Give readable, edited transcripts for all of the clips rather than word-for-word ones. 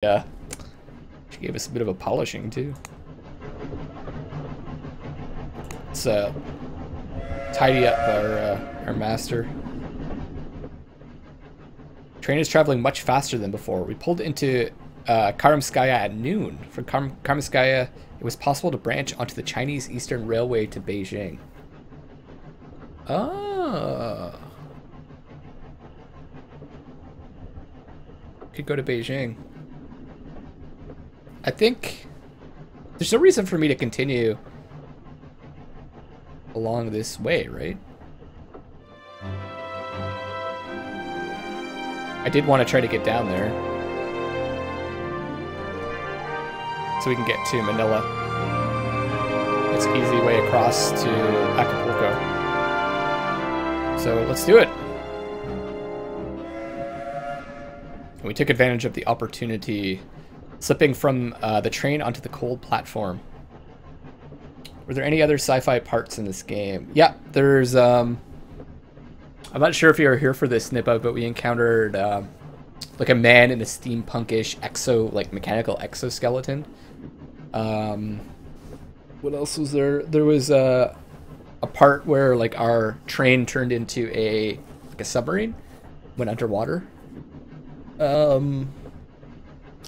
Yeah. She gave us a bit of a polishing too. Let's tidy up our master. Train is traveling much faster than before. We pulled into Karamskaya at noon. From Karamskaya, it was possible to branch onto the Chinese Eastern Railway to Beijing. Oh. Could go to Beijing. I think there's no reason for me to continue along this way, right? I did want to try to get down there so we can get to Manila. It's an easy way across to Acapulco. So let's do it. And we took advantage of the opportunity, slipping from the train onto the cold platform. Were there any other sci-fi parts in this game? Yeah, there's I'm not sure if you were here for this, Nippa, but we encountered like a man in a steampunkish mechanical exoskeleton. What else was there? There was a part where like our train turned into a submarine, went underwater.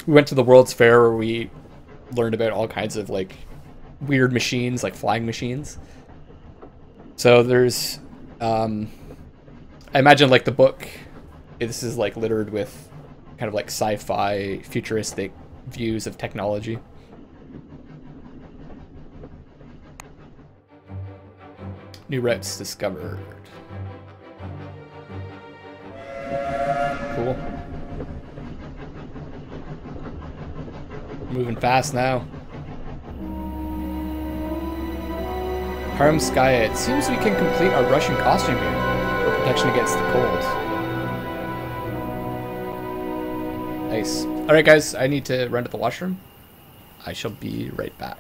We went to the World's Fair where we learned about all kinds of like weird machines, like flying machines. So there's I imagine like the book, this is like littered with kind of like sci-fi futuristic views of technology. New routes discovered. Cool. Moving fast now. Karamskaya. It seems we can complete our Russian costume here. Protection against the cold. Nice. Alright guys, I need to run to the washroom. I shall be right back.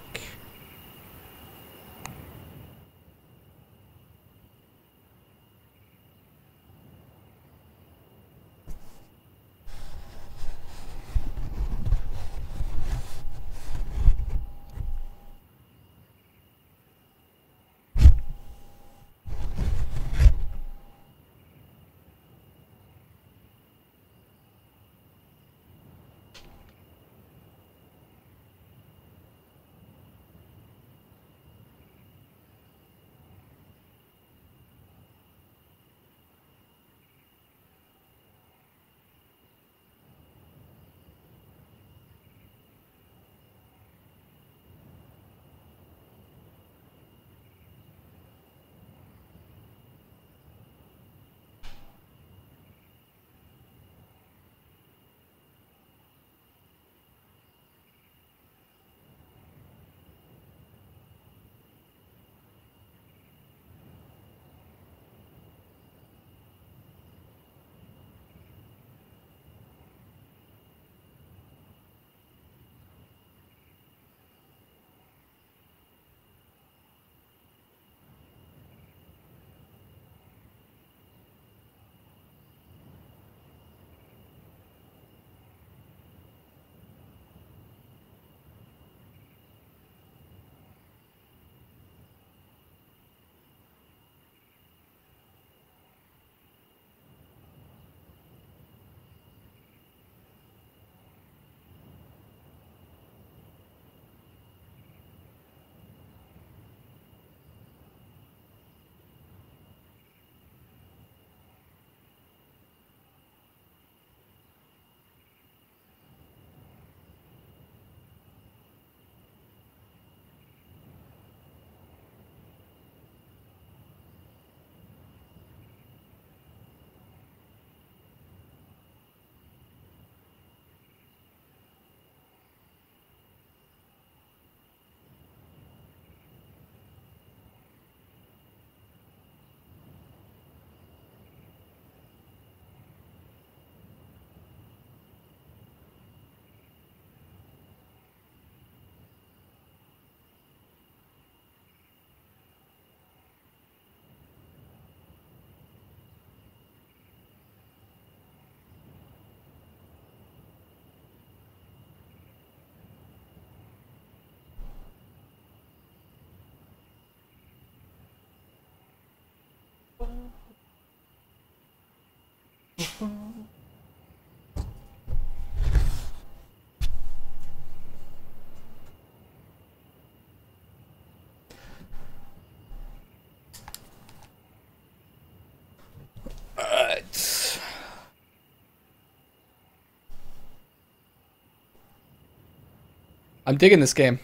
I'm digging this game.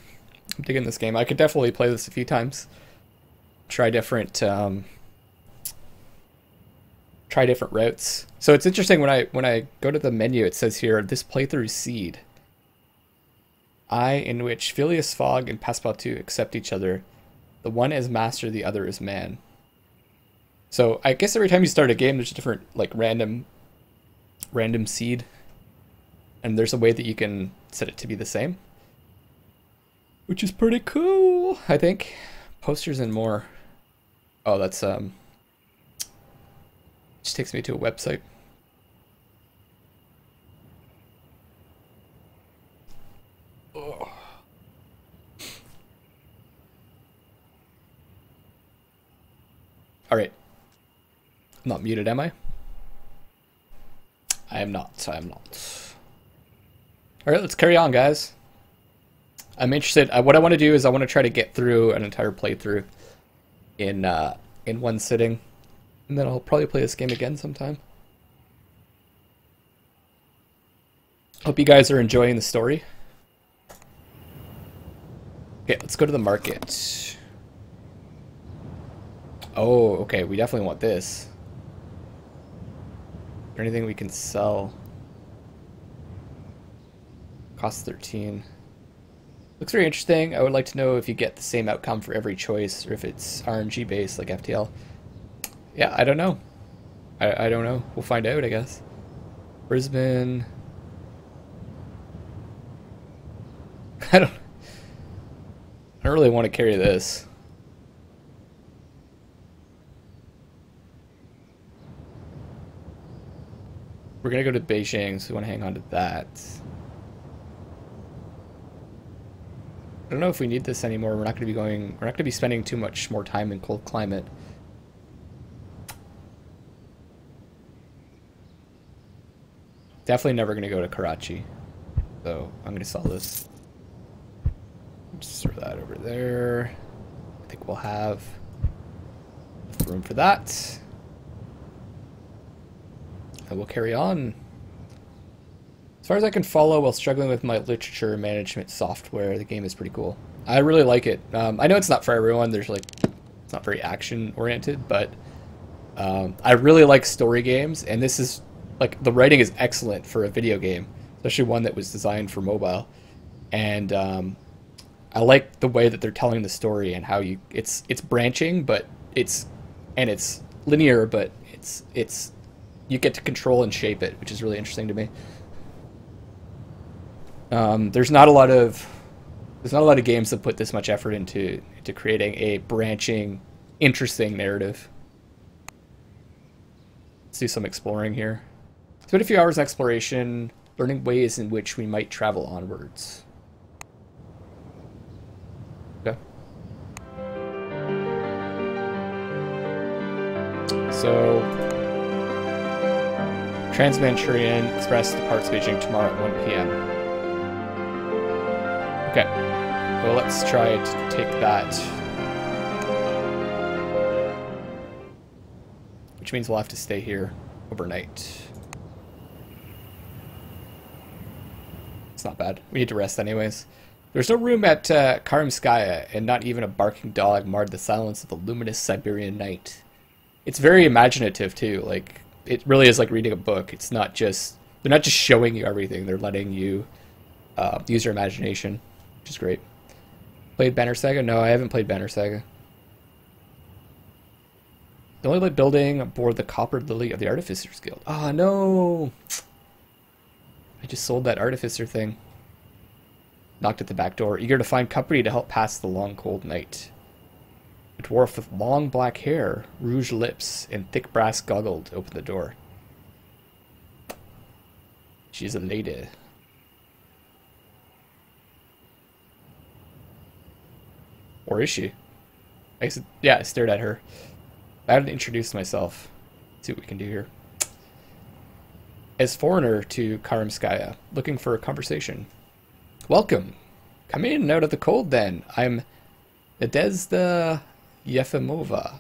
I'm digging this game. I could definitely play this a few times. Try different routes. So it's interesting when I go to the menu, it says here this playthrough seed. In which Phileas Fogg and Passepartout accept each other. The one is master, the other is man. So I guess every time you start a game, there's a different like random seed, and there's a way that you can set it to be the same, which is pretty cool. I think posters and more. Oh, that's just takes me to a website. Oh. All right. I'm not muted, am I? I am not. I am not. All right, let's carry on, guys. I'm interested. What I want to do is I want to try to get through an entire playthrough in one sitting, and then I'll probably play this game again sometime. Hope you guys are enjoying the story. Okay, let's go to the market. Oh, okay, we definitely want this. Is there anything we can sell? Cost 13. Looks very interesting. I would like to know if you get the same outcome for every choice, or if it's RNG based like FTL. Yeah, I don't know. I don't know. We'll find out, I guess. Brisbane. I don't really want to carry this. We're gonna go to Beijing, so we want to hang on to that. I don't know if we need this anymore. We're not going to be spending too much more time in cold climate. Definitely never gonna go to Karachi. So I'm gonna sell this. Just throw that over there. I think we'll have room for that. And we'll carry on. As far as I can follow while struggling with my literature management software, the game is pretty cool. I really like it. I know it's not for everyone. It's not very action oriented, but I really like story games, and this is like the writing is excellent for a video game, especially one that was designed for mobile. And I like the way that they're telling the story and how it's branching, but it's linear, but it's you get to control and shape it, which is really interesting to me. There's not a lot of games that put this much effort into creating a branching, interesting narrative. Let's do some exploring here. Spend a few hours in exploration, learning ways in which we might travel onwards. Okay. So, Trans-Manchurian Express departs Beijing tomorrow at 1 p.m. Okay, well, let's try to take that. Which means we'll have to stay here overnight. It's not bad. We need to rest anyways. There's no room at Karamskaya, and not even a barking dog marred the silence of the luminous Siberian night. It's very imaginative too. Like, it really is like reading a book. It's not just, they're not just showing you everything. They're letting you use your imagination, which is great. Played Banner Saga? No, I haven't played Banner Saga. The only building aboard the Copper Lily of the Artificers Guild. Ah, no! I just sold that Artificer thing. Knocked at the back door, eager to find company to help pass the long cold night. A dwarf with long black hair, rouge lips, and thick brass goggles opened the door. She's a lady. Or is she? I stared at her. I hadn't introduced myself. Let's see what we can do here. As foreigner to Karamskaya, looking for a conversation. Welcome. Come in out of the cold then. I'm Nadezhda Yefimova.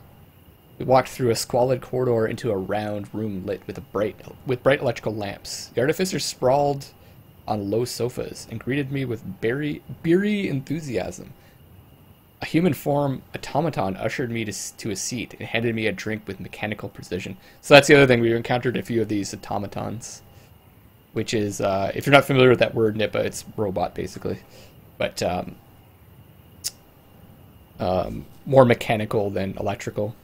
We walked through a squalid corridor into a round room lit with bright electrical lamps. The artificer sprawled on low sofas and greeted me with beery enthusiasm. A human form automaton ushered me to a seat and handed me a drink with mechanical precision. So that's the other thing. We've encountered a few of these automatons, which is, if you're not familiar with that word, Nippa, it's robot, basically. But more mechanical than electrical.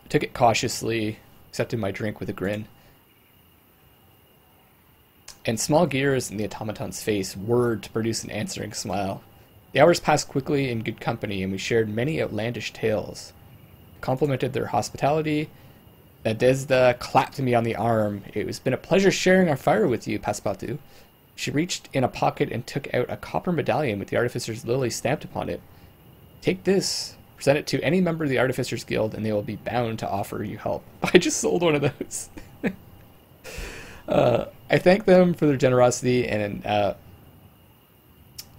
I took it cautiously, accepted my drink with a grin. And small gears in the automaton's face whirred to produce an answering smile. The hours passed quickly in good company, and we shared many outlandish tales. Complimented their hospitality. Nadezhda clapped me on the arm. It has been a pleasure sharing our fire with you, Passepartout. She reached in a pocket and took out a copper medallion with the Artificer's Lily stamped upon it. Take this. Present it to any member of the Artificers Guild, and they will be bound to offer you help. I just sold one of those. I thanked them for their generosity and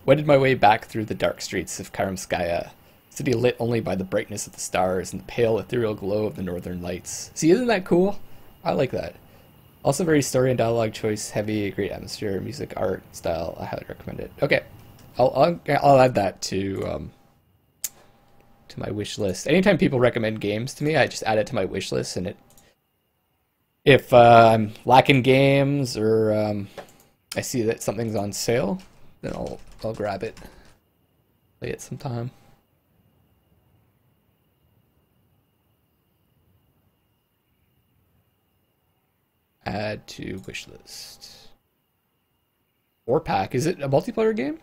wended my way back through the dark streets of Karamskaya, city lit only by the brightness of the stars and the pale ethereal glow of the northern lights. See, isn't that cool? I like that. Also very story and dialogue choice heavy, great atmosphere, music, art, style. I highly recommend it. Okay, I'll add that to my wish list. Anytime people recommend games to me, I just add it to my wish list, and if I'm lacking games or I see that something's on sale, then I'll grab it, play it sometime. Add to wish list. 4-pack. Is it a multiplayer game?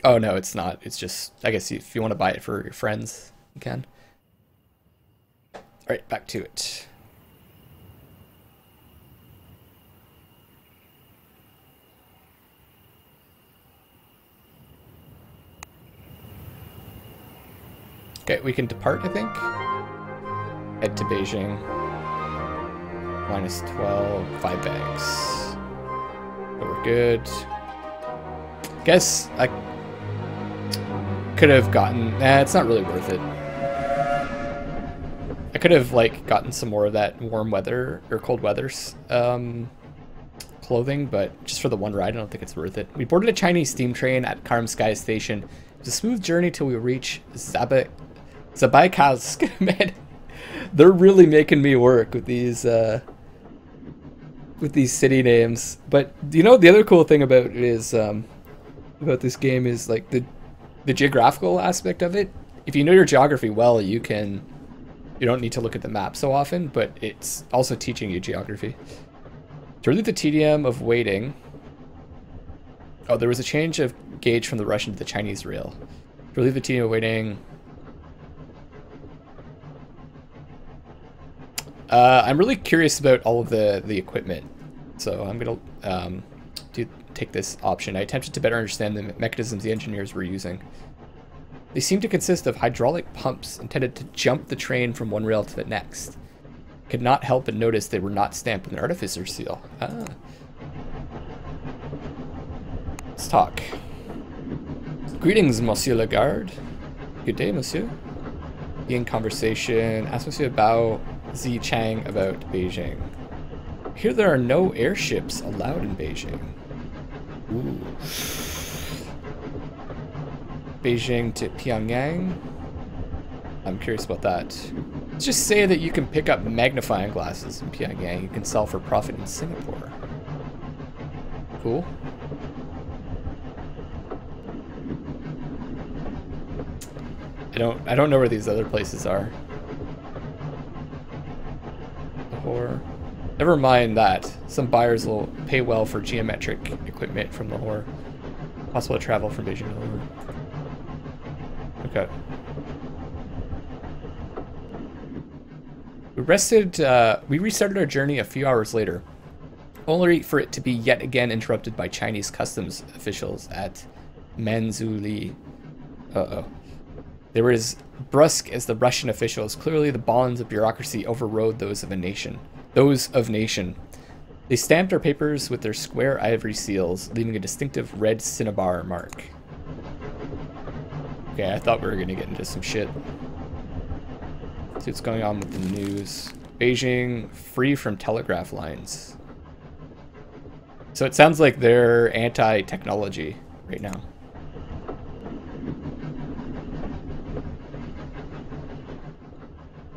Oh no, it's not. It's just, I guess if you want to buy it for your friends, you can. Alright, back to it. Okay, we can depart, I think. Head to Beijing. -12, 5 bags. But we're good. Guess I could have gotten... Nah, it's not really worth it. I could have, like, gotten some more of that warm weather, or cold weather's clothing, but just for the one ride, I don't think it's worth it. We boarded a Chinese steam train at Karamskaya Station. It's a smooth journey till we reach Zabaikalsk. Man, they're really making me work with these city names. But you know, the other cool thing about it is about this game is like the geographical aspect of it. If you know your geography well, you don't need to look at the map so often, but it's also teaching you geography. To relieve the tedium of waiting. Oh, there was a change of gauge from the Russian to the Chinese rail. To relieve the tedium of waiting. I'm really curious about all of the equipment, so I'm gonna take this option. I attempted to better understand the mechanisms the engineers were using. They seem to consist of hydraulic pumps intended to jump the train from one rail to the next. Could not help but notice they were not stamped with an artificer's seal. Ah. Let's talk. Greetings, Monsieur Lagarde. Good day, Monsieur. In conversation, ask Monsieur Bao Zi Chang about Beijing. Here there are no airships allowed in Beijing. Ooh. Beijing to Pyongyang. I'm curious about that. Let's just say that you can pick up magnifying glasses in Pyongyang. You can sell for profit in Singapore. Cool. I don't know where these other places are. Lahore. Never mind that. Some buyers will pay well for geometric equipment from Lahore. Possible to travel from Beijing to Lahore. Okay. We restarted our journey a few hours later, only for it to be yet again interrupted by Chinese customs officials at Manzhouli. They were as brusque as the Russian officials. Clearly the bonds of bureaucracy overrode those of nation. They stamped our papers with their square ivory seals, leaving a distinctive red cinnabar mark. Okay, I thought we were gonna get into some shit. See what's going on with the news. Beijing, free from telegraph lines. So it sounds like they're anti-technology right now.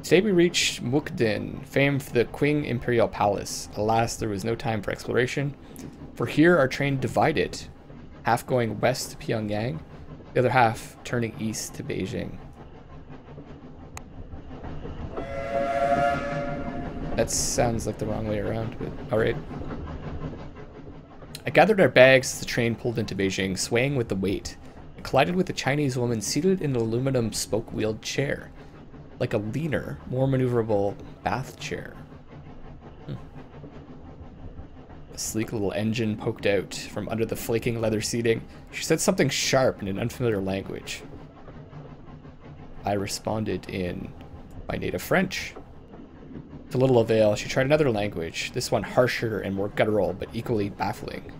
Today we reached Mukden, famed for the Qing Imperial Palace. Alas, there was no time for exploration. For here our train divided, half going west to Pyongyang, the other half turning east to Beijing. That sounds like the wrong way around, but alright. I gathered our bags as the train pulled into Beijing, swaying with the weight. It collided with a Chinese woman seated in an aluminum spoke-wheeled chair, like a leaner, more maneuverable bath chair. A sleek little engine poked out from under the flaking leather seating. She said something sharp in an unfamiliar language. I responded in my native French. To little avail, she tried another language, this one harsher and more guttural, but equally baffling.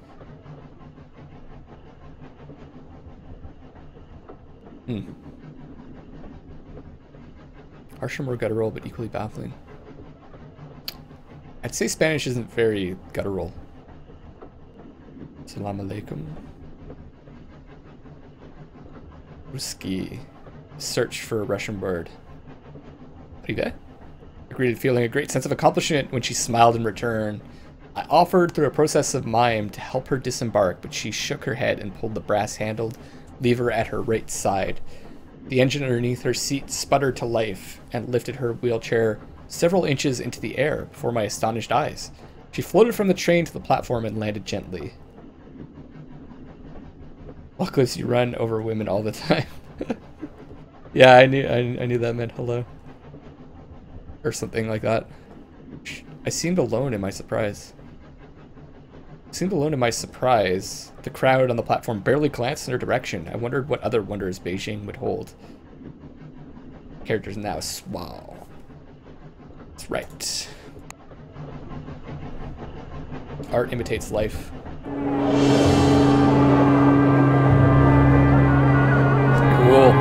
Harsher, more guttural, but equally baffling. I'd say Spanish isn't very guttural. Salam alaikum. Ruski. Search for a Russian word. Privet? I greeted, feeling a great sense of accomplishment when she smiled in return. I offered through a process of mime to help her disembark, but she shook her head and pulled the brass-handled lever at her right side. The engine underneath her seat sputtered to life and lifted her wheelchair several inches into the air before my astonished eyes. She floated from the train to the platform and landed gently. Luckless, you run over women all the time. Yeah, I knew that meant hello. Or something like that. I seemed alone in my surprise. The crowd on the platform barely glanced in her direction. I wondered what other wonders Beijing would hold. Characters now swell. That's right. Art imitates life. Cool.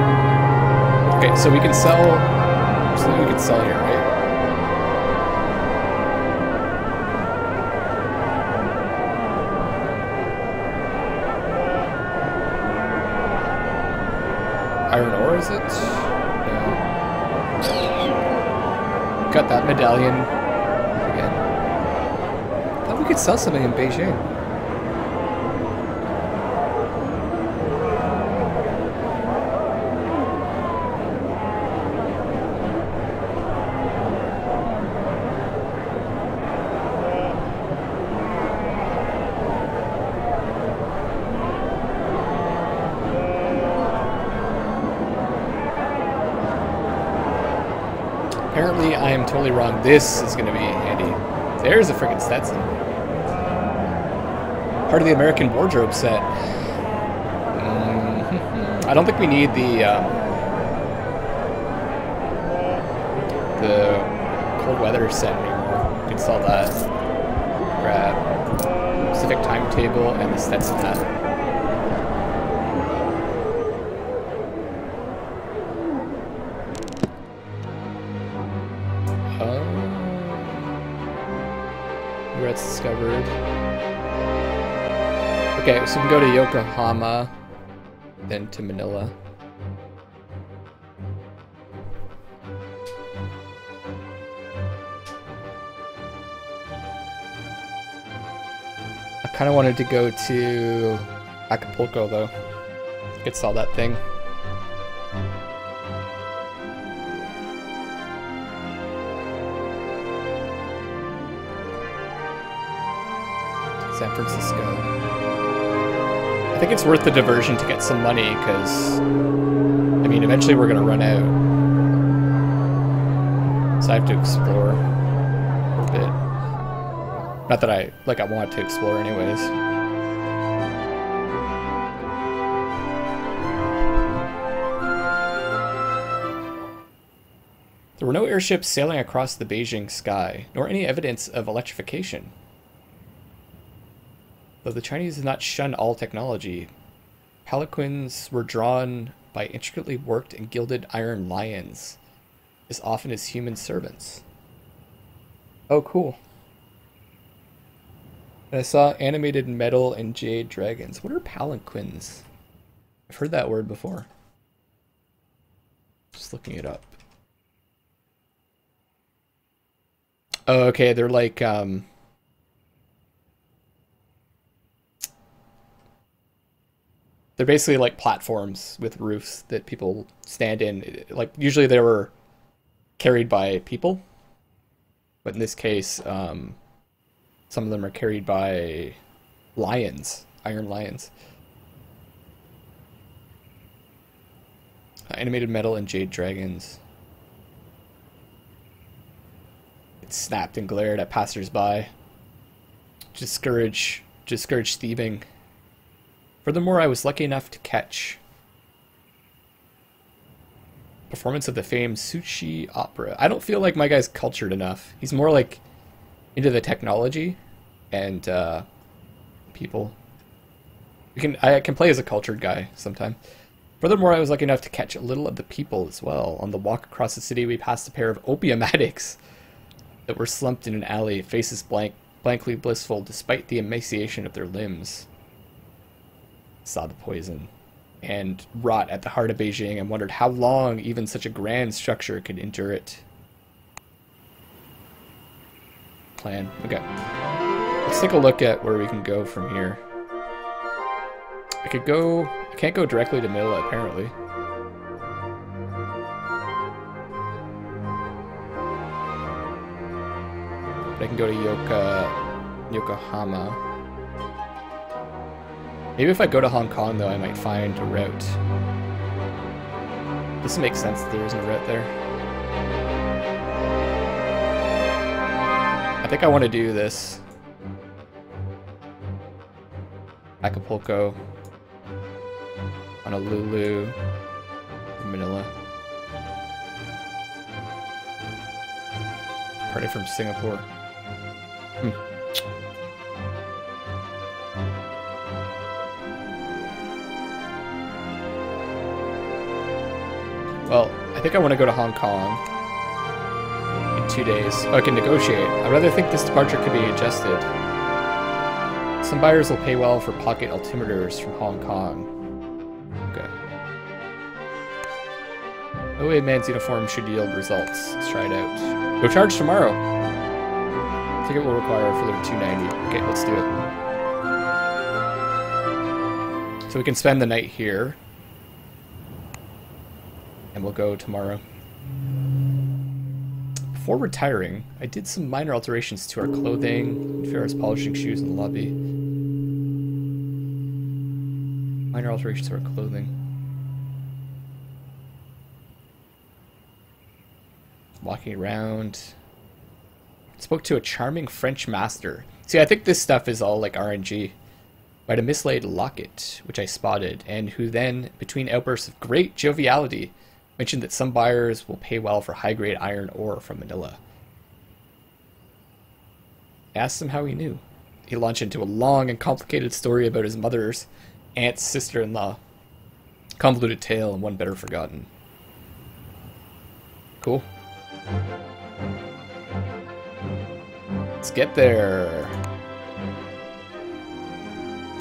Okay, so we can sell. There's something we can sell here, right? Iron ore, is it? No. Got that medallion again. I thought we could sell something in Beijing. Apparently, I am totally wrong. This is going to be handy. There's a friggin' Stetson. Part of the American wardrobe set. I don't think we need the cold weather set anymore. We can sell that. Grab Pacific timetable and the Stetson hat. Regrets discovered. Okay, so we can go to Yokohama, then to Manila. I kind of wanted to go to Acapulco though. Could sell that thing. San Francisco. I think it's worth the diversion to get some money because, I mean, eventually we're going to run out. So I have to explore a bit. Not that I want to explore anyways. There were no airships sailing across the Beijing sky, nor any evidence of electrification. Though the Chinese did not shun all technology, palanquins were drawn by intricately worked and gilded iron lions, as often as human servants. Oh, cool. And I saw animated metal and jade dragons. What are palanquins? I've heard that word before. Just looking it up. Oh, okay, they're like, they're basically like platforms with roofs that people stand in. Like, usually they were carried by people, but in this case, some of them are carried by lions, iron lions. Animated metal and jade dragons. It snapped and glared at passersby. Discourage thieving. Furthermore, I was lucky enough to catch performance of the famed sushi opera. I don't feel like my guy's cultured enough. He's more like into the technology and people. I can play as a cultured guy sometime. Furthermore, I was lucky enough to catch a little of the people as well. On the walk across the city, we passed a pair of opium addicts that were slumped in an alley, faces blankly blissful despite the emaciation of their limbs. Saw the poison and rot at the heart of Beijing and wondered how long even such a grand structure could endure it. Plan. Okay. Let's take a look at where we can go from here. I can't go directly to Manila, apparently. But I can go to Yokohama. Maybe if I go to Hong Kong, though, I might find a route. This makes sense that there isn't a route there. I think I want to do this. Acapulco, Honolulu, Manila. Party from Singapore. Well, I think I want to go to Hong Kong in 2 days. Oh, I can negotiate. I'd rather think this departure could be adjusted. Some buyers will pay well for pocket altimeters from Hong Kong. Okay. OA man's uniform should yield results. Let's try it out. No charge tomorrow. Ticket will require a further $2.90. Okay, let's do it. So we can spend the night here. And we'll go tomorrow. Before retiring, I did some minor alterations to our clothing. Ferris polishing shoes in the lobby. Minor alterations to our clothing. Walking around. Spoke to a charming French master. See, I think this stuff is all like RNG. I had a mislaid locket, which I spotted, and who then, between outbursts of great joviality, mentioned that some buyers will pay well for high-grade iron ore from Manila. I asked him how he knew. He launched into a long and complicated story about his mother's aunt's sister-in-law. Convoluted tale and one better forgotten. Cool. Let's get there.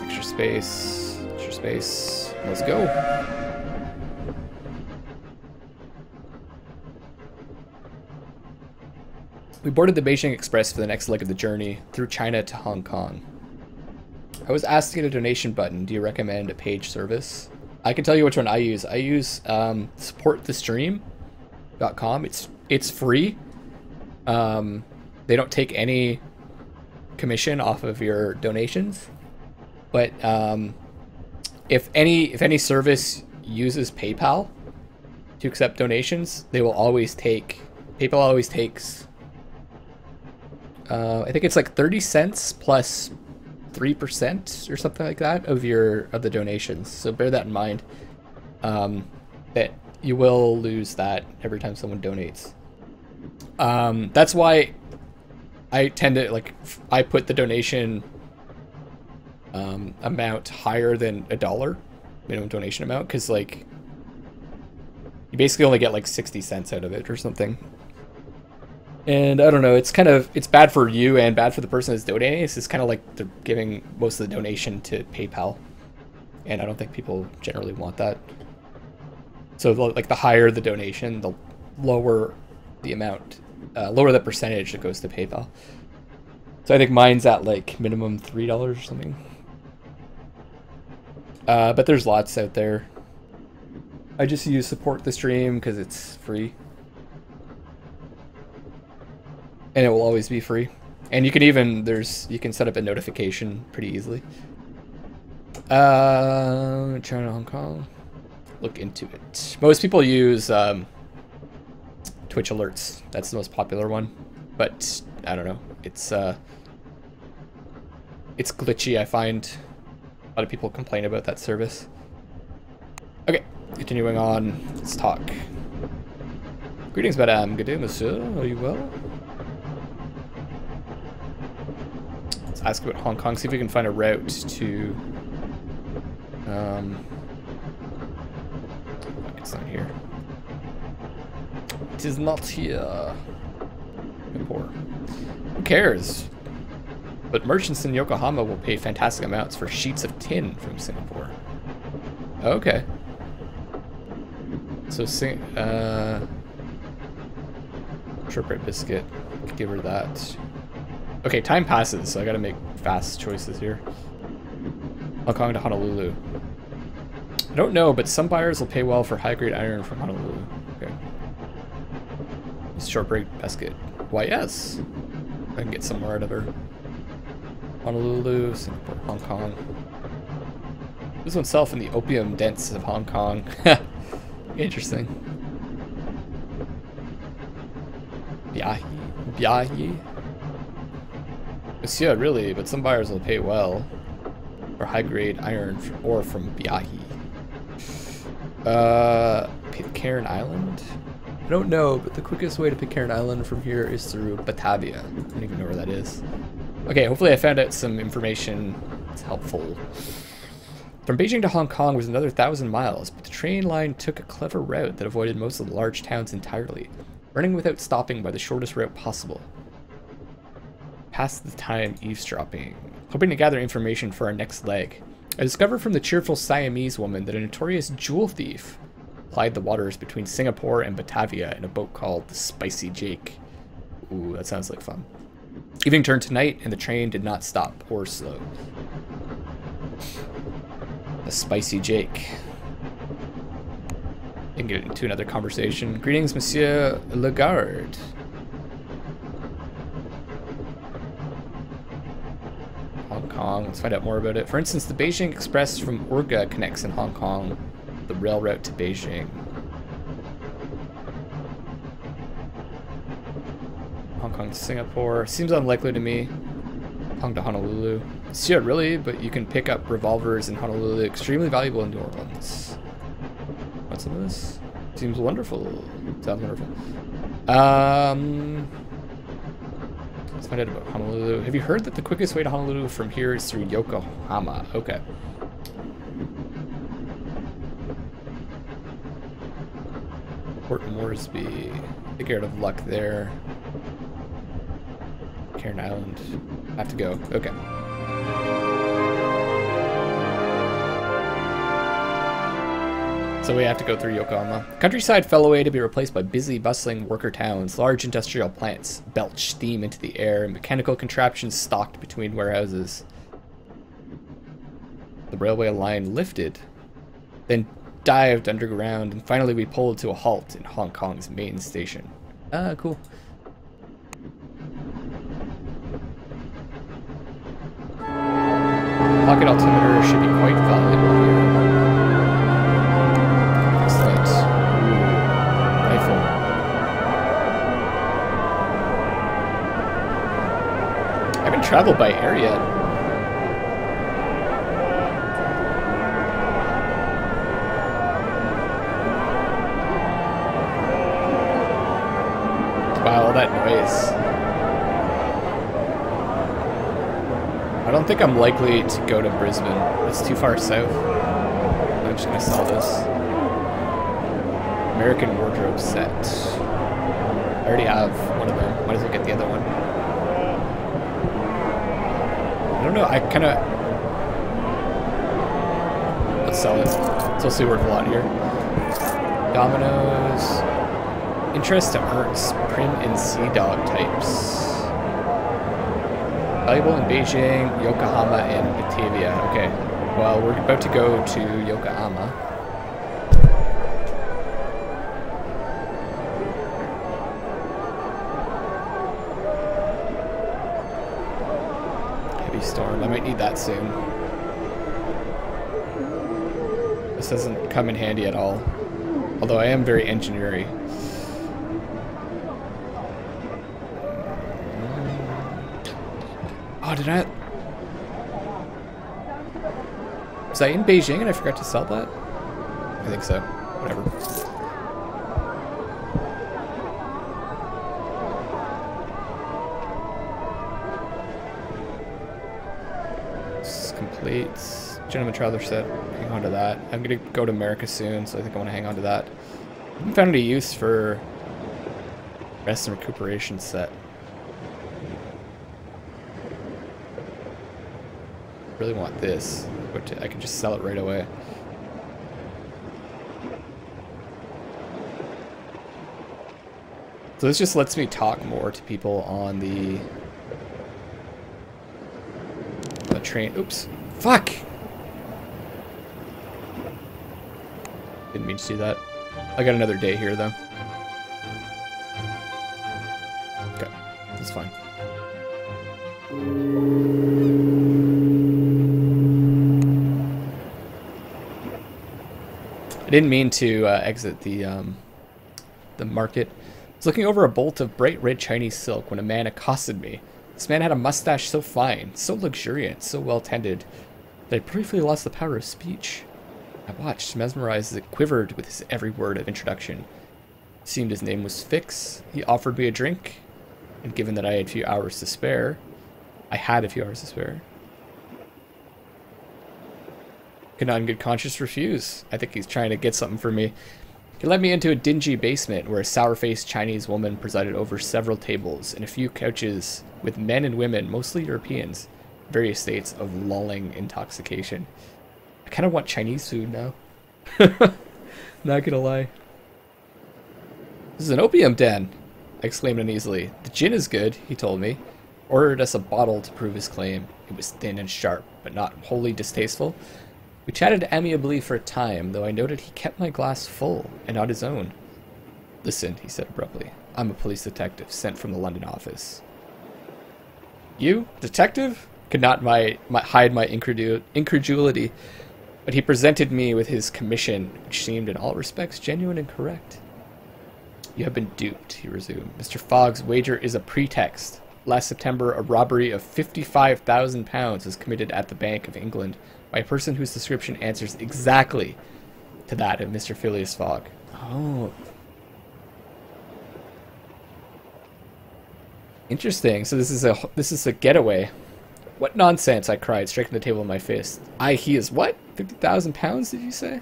Extra space. Extra space. Let's go. We boarded the Beijing Express for the next leg of the journey through China to Hong Kong. I was asked to get a donation button. Do you recommend a page service? I can tell you which one I use. I use supportthestream.com. It's free. They don't take any commission off of your donations, but if any service uses PayPal to accept donations, they will always take. PayPal always takes. I think it's like 30 cents plus 3% or something like that of the donations. So bear that in mind. That you will lose that every time someone donates. That's why I tend to I put the donation amount higher than $1 minimum donation amount, because you basically only get like 60 cents out of it or something. And I don't know, it's bad for you and bad for the person that's donating. It's kind of like they're giving most of the donation to PayPal. And I don't think people generally want that. So like the higher the donation, the lower the amount, lower the percentage that goes to PayPal. So I think mine's at like minimum $3 or something. But there's lots out there. I just use support the stream because it's free. And it will always be free. And you can even, you can set up a notification pretty easily. China, Hong Kong. Look into it. Most people use Twitch alerts. That's the most popular one. But I don't know. It's glitchy, I find. A lot of people complain about that service. Okay, continuing on. Let's talk. Greetings, madame. Good day, monsieur. Are you well? Let's ask about Hong Kong. See if we can find a route to... it's not here. It is not here. Singapore. Who cares? But merchants in Yokohama will pay fantastic amounts for sheets of tin from Singapore. Okay. So shortbread biscuit. Give her that. Okay, time passes, so I gotta make fast choices here. Hong Kong to Honolulu. I don't know, but some buyers will pay well for high-grade iron from Honolulu. Okay. It's shortbread biscuit. Why, yes. I can get some more out of her. Honolulu, Singapore, Hong Kong. Lives oneself in the opium dens of Hong Kong. Interesting. Biahi. Monsieur, really, but some buyers will pay well for high-grade iron ore from Biahi. Pitcairn Island? I don't know, but the quickest way to Pitcairn Island from here is through Batavia. I don't even know where that is. Okay, hopefully I found out some information that's helpful. From Beijing to Hong Kong was another 1,000 miles, but the train line took a clever route that avoided most of the large towns entirely, running without stopping by the shortest route possible. Passed the time eavesdropping, hoping to gather information for our next leg. I discovered from the cheerful Siamese woman that a notorious jewel thief plied the waters between Singapore and Batavia in a boat called the Spicy Jake. Ooh, that sounds like fun. Evening turned to night, and the train did not stop or slow. The Spicy Jake. I can get into another conversation. Greetings, Monsieur Lagarde. Hong Kong. Let's find out more about it. For instance, the Beijing Express from Urga connects in Hong Kong. The rail route to Beijing. Hong Kong to Singapore. Seems unlikely to me. Hong Kong to Honolulu. Yeah, really, but you can pick up revolvers in Honolulu. Extremely valuable in New Orleans. Want some of this? Seems wonderful. Sounds wonderful. Let's find out about Honolulu. Have you heard that the quickest way to Honolulu from here is through Yokohama? Okay. Port Moresby. I think you're out of luck there. Cairn Island. I have to go. Okay. So we have to go through Yokohama. Countryside fell away to be replaced by busy, bustling worker towns. Large industrial plants belched steam into the air, and mechanical contraptions stalked between warehouses. The railway line lifted, then dived underground, and finally we pulled to a halt in Hong Kong's main station. Ah, cool. Pocket altimeter should be quite valuable here. Excellent. Ooh, rifle. I haven't traveled by air yet. Wow, all that noise. I don't think I'm likely to go to Brisbane. It's too far south. I'm just gonna sell this. American wardrobe set. I already have one of them. Might as well get the other one. I don't know. I kind of... Let's sell it. It's also worth a lot here. Dominoes. Interest to Ernst. Prim and Sea Dog types. Valuable in Beijing, Yokohama, and Batavia. Okay. Well, we're about to go to Yokohama. Heavy storm. I might need that soon. This doesn't come in handy at all. Although I am very engineering. Oh, did I... Was I in Beijing and I forgot to sell that? I think so. Whatever. This is complete. Gentleman Traveler set. Hang on to that. I'm gonna go to America soon, so I think I want to hang on to that. I haven't found any use for rest and recuperation set. Really want this, but I can just sell it right away. So this just lets me talk more to people on the train. Oops. Fuck! Didn't mean to do that. I got another day here, though. Okay. That's fine. I didn't mean to exit the market. I was looking over a bolt of bright red Chinese silk when a man accosted me. This man had a mustache so fine, so luxuriant, so well tended, that I briefly lost the power of speech. I watched, mesmerized as it quivered with his every word of introduction. It seemed his name was Fix. He offered me a drink, and given that I had a few hours to spare, could not in good conscience refuse. I think he's trying to get something from me. He led me into a dingy basement where a sour-faced Chinese woman presided over several tables and a few couches with men and women, mostly Europeans, various states of lulling intoxication. I kind of want Chinese food now. Not gonna lie. This is an opium den, I exclaimed uneasily. The gin is good, he told me. Ordered us a bottle to prove his claim. It was thin and sharp, but not wholly distasteful. We chatted amiably for a time, though I noted he kept my glass full, and not his own. Listen, he said abruptly. I'm a police detective, sent from the London office. You? Detective? Could not hide my incredulity, but he presented me with his commission, which seemed in all respects genuine and correct. You have been duped, he resumed. Mr. Fogg's wager is a pretext. Last September, a robbery of £55,000 was committed at the Bank of England by a person whose description answers exactly to that of Mr. Phileas Fogg. Oh. Interesting. So this is a getaway. What nonsense, I cried, striking the table with my fist. He is what? £50,000, did you say?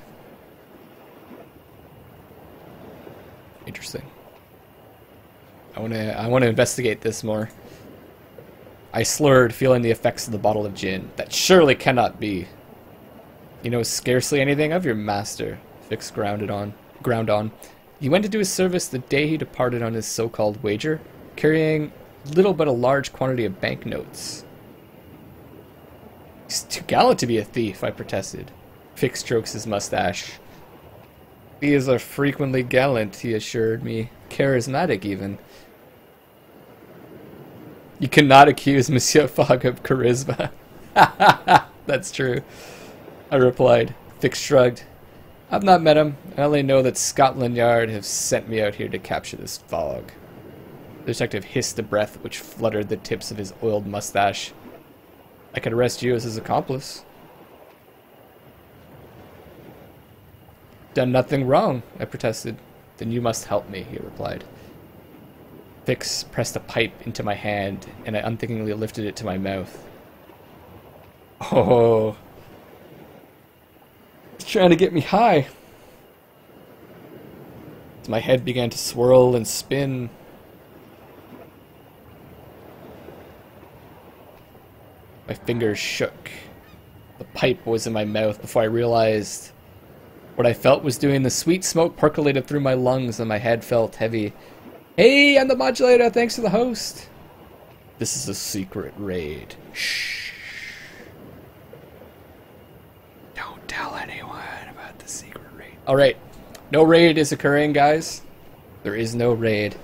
Interesting. I wanna investigate this more. I slurred, feeling the effects of the bottle of gin. That surely cannot be. You know scarcely anything of your master, Fix ground on. He went into his service the day he departed on his so-called wager, carrying little but a large quantity of banknotes. He's too gallant to be a thief, I protested. Fix strokes his mustache. Thieves are frequently gallant, he assured me. Charismatic, even. You cannot accuse Monsieur Fogg of charisma. That's true, I replied. Fix shrugged. I've not met him. I only know that Scotland Yard have sent me out here to capture this Fogg. The detective hissed a breath which fluttered the tips of his oiled mustache. I could arrest you as his accomplice. Done nothing wrong, I protested. Then you must help me, he replied. Fix pressed a pipe into my hand, and I unthinkingly lifted it to my mouth. Oh. He's trying to get me high. As my head began to swirl and spin, My fingers shook. The pipe was in my mouth before I realized what I felt was doing. The sweet smoke percolated through my lungs and my head felt heavy. Hey, I'm the modulator. Thanks to the host. This is a secret raid. Shh. Don't tell anyone about the secret raid. Alright. No raid is occurring, guys. There is no raid.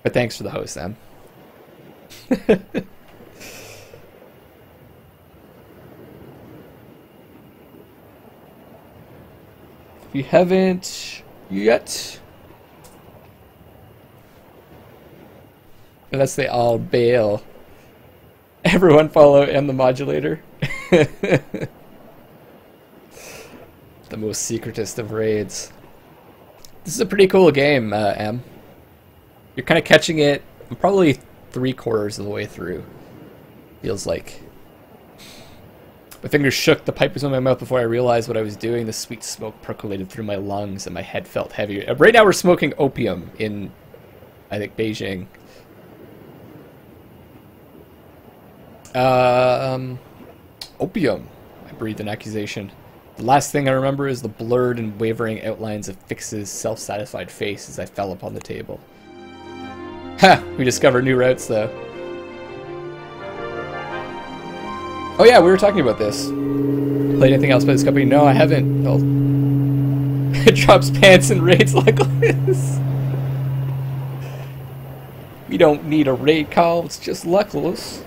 But thanks for the host, Em. If you haven't yet, unless they all bail, everyone follow M the modulator. The most secretest of raids. This is a pretty cool game, M. You're kind of catching it. I'm probably 3/4 of the way through. Feels like. My fingers shook, the pipe was in my mouth before I realized what I was doing. The sweet smoke percolated through my lungs and my head felt heavy. Right now we're smoking opium in, I think, Beijing. Opium. I breathed an accusation. The last thing I remember is the blurred and wavering outlines of Fix's self-satisfied face as I fell upon the table. Ha! We discovered new routes, though. Oh yeah, we were talking about this. Played anything else by this company? No, I haven't. Oh. It drops pants and raids like this. We don't need a raid call, it's just Luckless.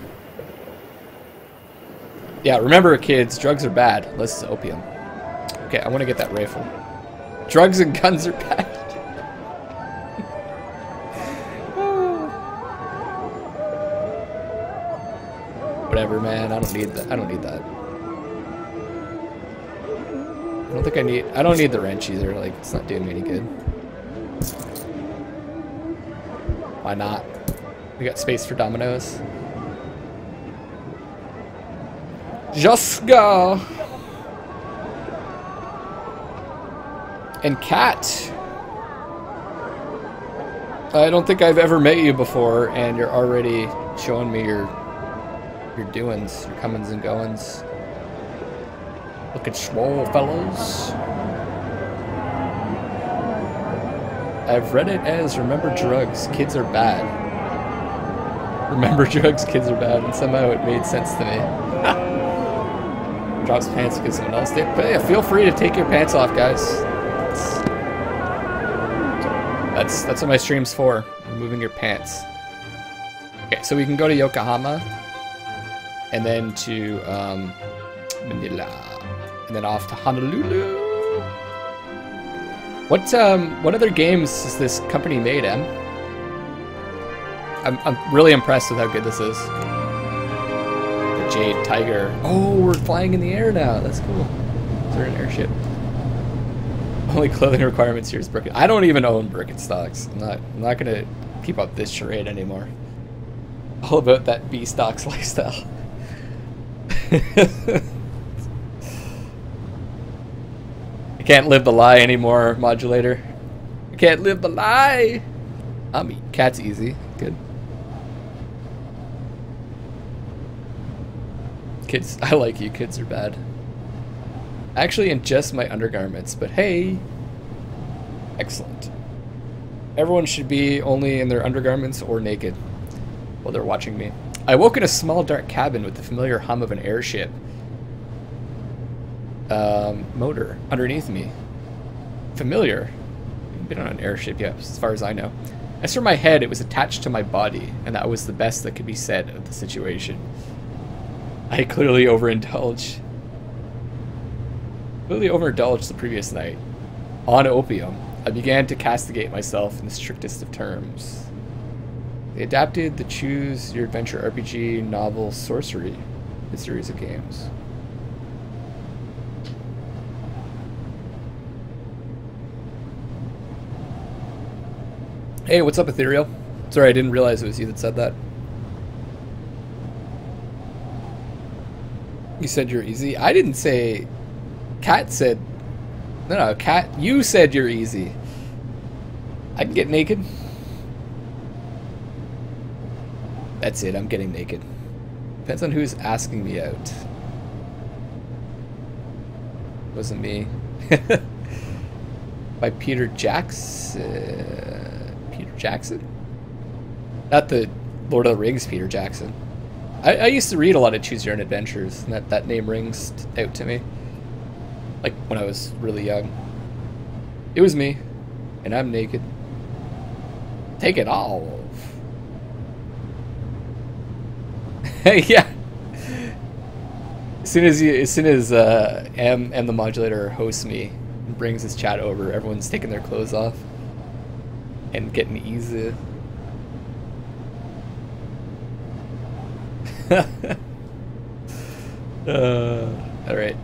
Yeah, remember kids, drugs are bad. Unless it's opium. Okay, I want to get that rifle. Drugs and guns are bad. Whatever, man. I don't need that. I don't need that. I don't think I need. I don't need the wrench either. Like, it's not doing me any good. Why not? We got space for dominoes. Just go. And Cat. I don't think I've ever met you before, and you're already showing me your doings, your comings and goings. Looking swole, fellas. I've read it as remember drugs, kids are bad. Remember drugs, kids are bad, and somehow it made sense to me. Drops pants because someone else did. But yeah, feel free to take your pants off, guys. That's what my stream's for. Removing your pants. Okay, so we can go to Yokohama. And then to Manila, and then off to Honolulu. What other games has this company made, Em? I'm really impressed with how good this is. The Jade Tiger. Oh, we're flying in the air now. That's cool. Is there an airship? Only clothing requirements here is Birken. I don't even own Birkenstocks. I'm not gonna keep up this charade anymore. All about that B-Stocks lifestyle. I can't live the lie anymore, modulator. I can't live the lie. Cat's easy. Good. Kids, I like you. Kids are bad. Actually, in just my undergarments, but hey. Excellent. Everyone should be only in their undergarments or naked while they're watching me. I woke in a small dark cabin with the familiar hum of an airship motor underneath me. Familiar? I've been on an airship yet, as far as I know. As for my head, it was attached to my body, and that was the best that could be said of the situation. I clearly overindulged the previous night. On opium, I began to castigate myself in the strictest of terms. They adapted the Choose Your Adventure RPG novel Sorcery, the series of games. Hey, what's up, Ethereal? Sorry, I didn't realize it was you that said that. You said you're easy? I didn't say... Cat said... No, Cat, you said you're easy. I can get naked. That's it, I'm getting naked. Depends on who's asking me out. Wasn't me. By Peter Jackson. Peter Jackson? Not the Lord of the Rings Peter Jackson. I used to read a lot of Choose Your Own Adventures, and that name rings out to me. Like when I was really young. It was me, and I'm naked. Take it off. Yeah. As soon as M the modulator hosts me and brings his chat over, everyone's taking their clothes off and getting easy. All right.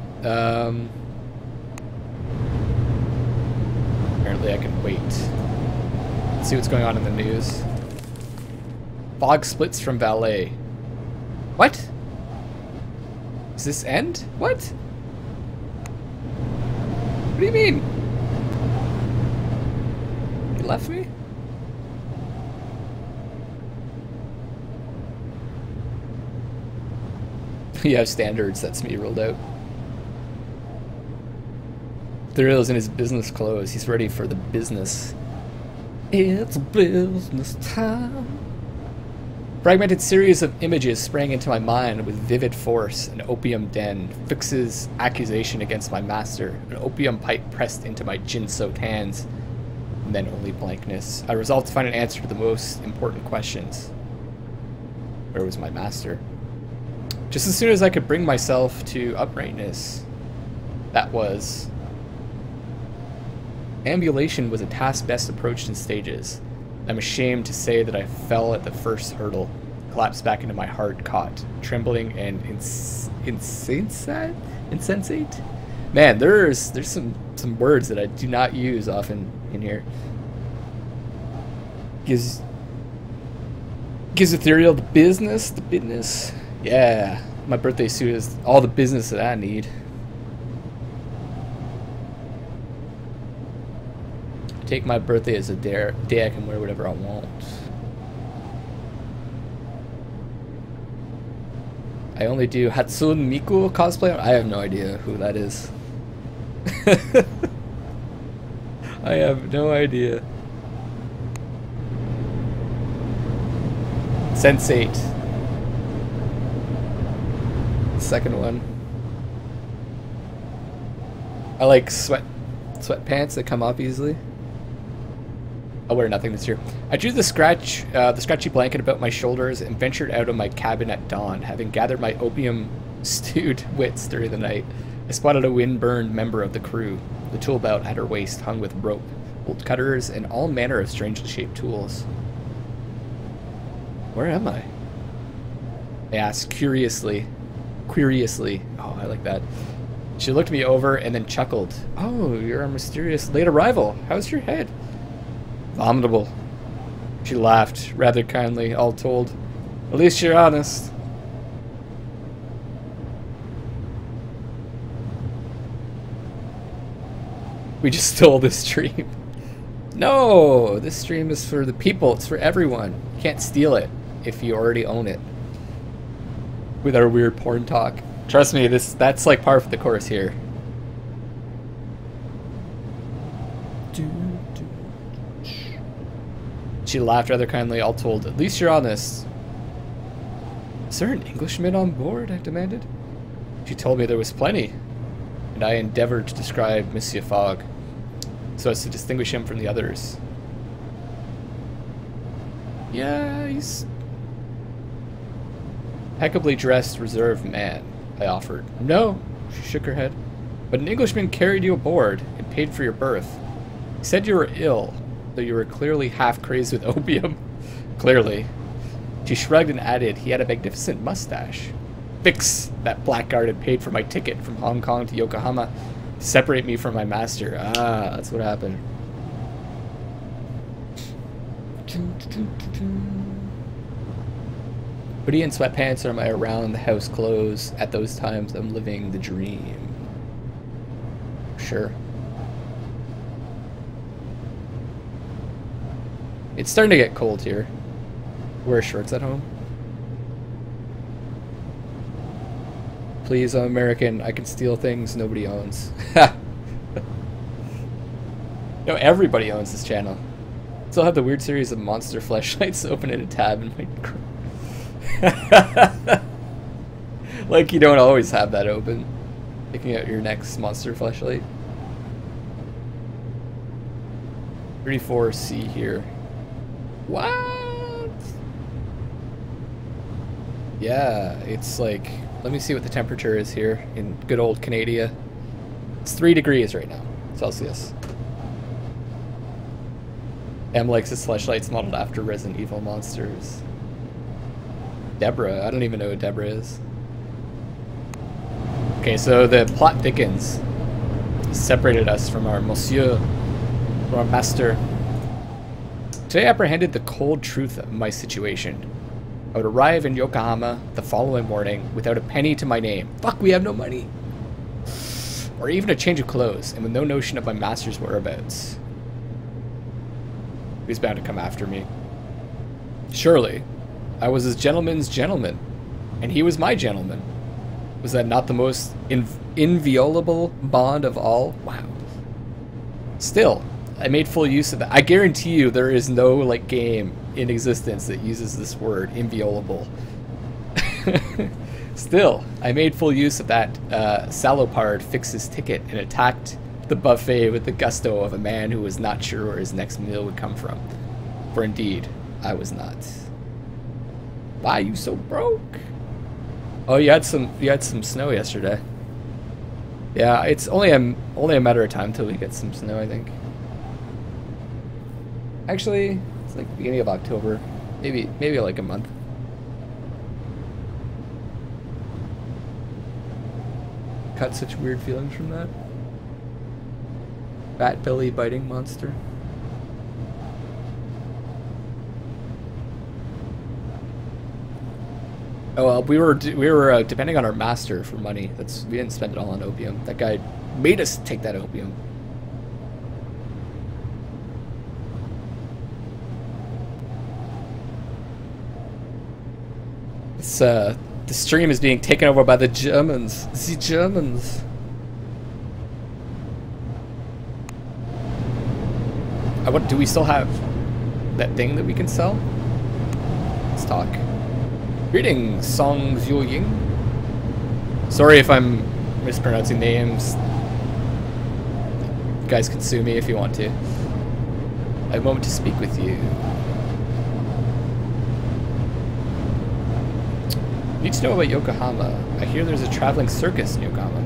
Apparently, I can wait. Let's see what's going on in the news. Fog splits from valet. What? Does this end? What? What do you mean? You left me? You have standards, that's me ruled out. Thurill's in his business clothes. He's ready for the business. It's business time. Fragmented series of images sprang into my mind with vivid force. An opium den, Fix's accusation against my master, an opium pipe pressed into my gin-soaked hands, and then only blankness. I resolved to find an answer to the most important questions. Where was my master? Just as soon as I could bring myself to uprightness, that was... Ambulation was a task best approached in stages. I'm ashamed to say that I fell at the first hurdle, collapsed back into my hard cot, trembling and insensate? Man, there's some words that I do not use often in here. Gives Ethereal the business. Yeah, my birthday suit is all the business that I need. Take my birthday as a day I can wear whatever I want. I only do Hatsune Miku cosplay. I have no idea who that is. I have no idea. Sensate. Second one. I like sweatpants that come off easily. I'll wear nothing this year. I drew the scratchy blanket about my shoulders and ventured out of my cabin at dawn, having gathered my opium-stewed wits during the night. I spotted a wind-burned member of the crew. The tool belt at her waist hung with rope, bolt cutters, and all manner of strangely shaped tools. Where am I? I asked curiously. Oh, I like that. She looked me over and then chuckled. Oh, you're a mysterious late arrival. How's your head? Vomitable. She laughed, rather kindly, all told. At least you're honest. We just stole this stream. No! This stream is for the people. It's for everyone. You can't steal it if you already own it. With our weird porn talk. Trust me, that's like par for the course here. She laughed rather kindly, all told. At least you're honest. Is there an Englishman on board? I demanded. She told me there was plenty, and I endeavored to describe Monsieur Fogg, so as to distinguish him from the others. Yeah, he's... impeccably dressed, reserved man, I offered. No, she shook her head. But an Englishman carried you aboard and paid for your berth. He said you were ill, though you were clearly half crazed with opium. Clearly. She shrugged and added, he had a magnificent mustache. Fix, that blackguard had paid for my ticket from Hong Kong to Yokohama to separate me from my master. Ah, that's what happened. Hoodie and sweatpants are my around-the-house clothes. At those times, I'm living the dream. Sure. It's starting to get cold here. Wear shorts at home. Please, I'm American. I can steal things nobody owns. No, everybody owns this channel. Still have the weird series of monster fleshlights open in a tab in my... Like you don't always have that open. Picking out your next monster fleshlight. 34C here. What? Yeah, it's like... Let me see what the temperature is here in good old Canada. It's 3 degrees right now, Celsius. M likes his fleshlights modeled after Resident Evil monsters. Deborah, I don't even know who Deborah is. Okay, so the plot thickens. He separated us from our monsieur, from our master. Today I apprehended the cold truth of my situation. I would arrive in Yokohama the following morning without a penny to my name. Fuck, we have no money. Or even a change of clothes, and with no notion of my master's whereabouts. He was bound to come after me. Surely, I was his gentleman's gentleman, and he was my gentleman. Was that not the most inviolable bond of all? Wow. Still, I made full use of that. I guarantee you there is no like game in existence that uses this word, inviolable. Still, I made full use of that salopard fixed his ticket and attacked the buffet with the gusto of a man who was not sure where his next meal would come from. For indeed, I was not. Why are you so broke? Oh, you had some snow yesterday. Yeah, it's only a matter of time till we get some snow, I think. Actually, it's like the beginning of October. Maybe like a month. Got such weird feelings from that. Fat belly biting monster. Oh well, we were depending on our master for money. We didn't spend it all on opium. That guy made us take that opium. It's the stream is being taken over by the Germans. The Germans. Do we still have that thing that we can sell? Let's talk. Greetings, Song Zhu Ying. Sorry if I'm mispronouncing names. You guys can sue me if you want to. I have a moment to speak with you. Need to know about Yokohama. I hear there's a traveling circus in Yokohama.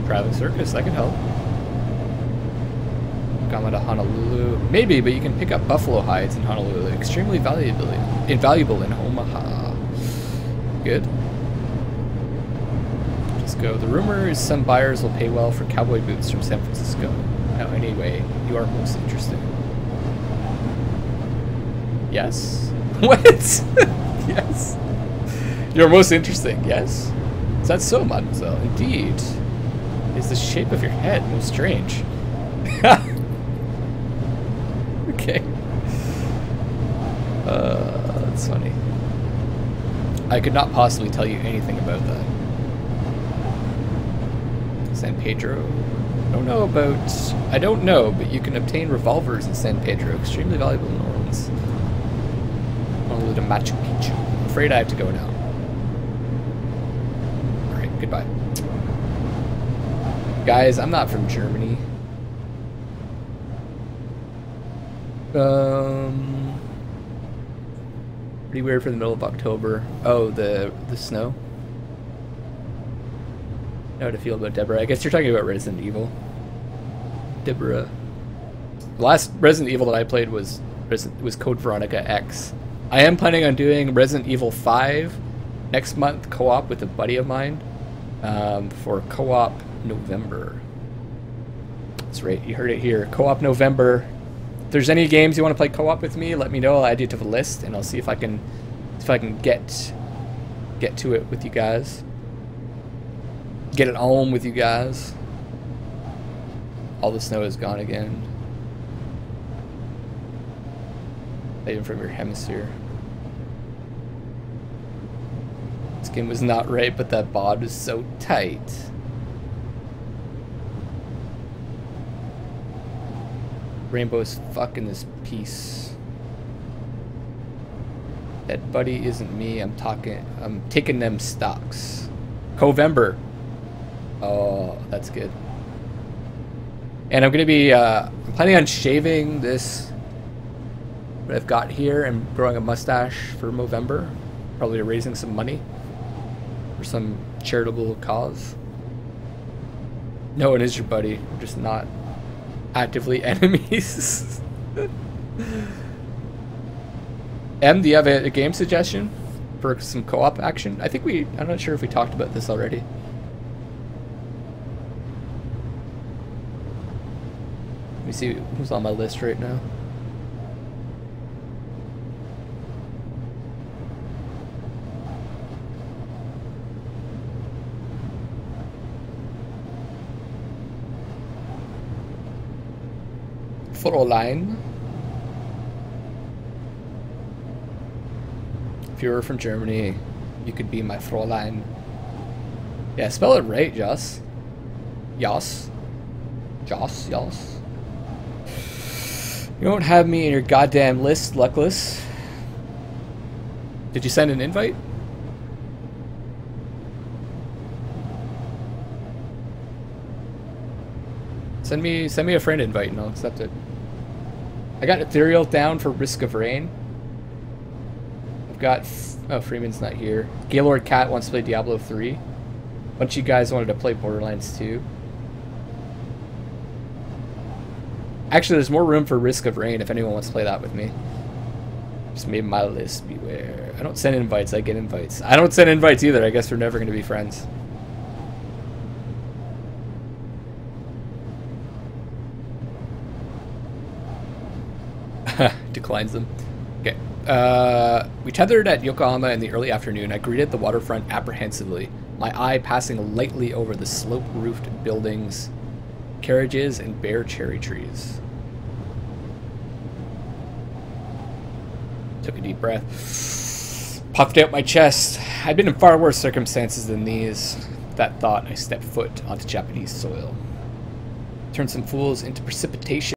Traveling circus? That could help. Yokohama to Honolulu. Maybe, but you can pick up buffalo hides in Honolulu. Extremely invaluable in Omaha. Good. Just go. The rumor is some buyers will pay well for cowboy boots from San Francisco. Now, anyway, you are most interesting. Yes? What? Yes. You're most interesting, yes? Is that so, mademoiselle? Indeed. Is the shape of your head most strange? Okay. That's funny. I could not possibly tell you anything about that. San Pedro? I don't know, but you can obtain revolvers in San Pedro. Extremely valuable in New Orleans. Honolulu to Machu Picchu. I'm afraid I have to go now. Alright, goodbye. Guys, I'm not from Germany. Pretty weird for the middle of October. Oh, the snow. I know how to feel about Deborah. I guess you're talking about Resident Evil. Deborah. The last Resident Evil that I played was Code Veronica X. I am planning on doing Resident Evil 5 next month co-op with a buddy of mine for co-op November. That's right, you heard it here. Co-op November. If there's any games you want to play co-op with me, let me know. I'll add you to the list, and I'll see if I can get to it with you guys. Get it home with you guys. All the snow is gone again. Not even from your hemisphere. Skin was not right, but that bod was so tight. Rainbow is fucking this piece. That buddy isn't me. I'm taking them stocks. Covember. Oh, that's good. And I'm gonna be I'm planning on shaving this what I've got here and growing a mustache for Movember. Probably raising some money for some charitable cause. No one is your buddy. We're just not actively enemies. Em, do you have a game suggestion for some co-op action? I'm not sure if we talked about this already. Let me see who's on my list right now. Fräulein. If you were from Germany, you could be my Fräulein. Yeah, spell it right, Joss. Joss. Joss, Joss. You don't have me in your goddamn list, Luckless. Did you send an invite? Send me a friend invite and I'll accept it. I got Ethereal down for Risk of Rain. I've got... Oh, Freeman's not here. Gaylord Cat wants to play Diablo 3. A bunch of you guys wanted to play Borderlands 2. Actually, there's more room for Risk of Rain if anyone wants to play that with me. Just made my list, beware. I don't send invites, I get invites. I don't send invites either, I guess we're never going to be friends. Declines them. Okay. We tethered at Yokohama in the early afternoon. I greeted the waterfront apprehensively, my eye passing lightly over the slope-roofed buildings, carriages, and bare cherry trees. Took a deep breath. Puffed out my chest. I'd been in far worse circumstances than these. With that thought, I stepped foot onto Japanese soil. Turned some fools into precipitation.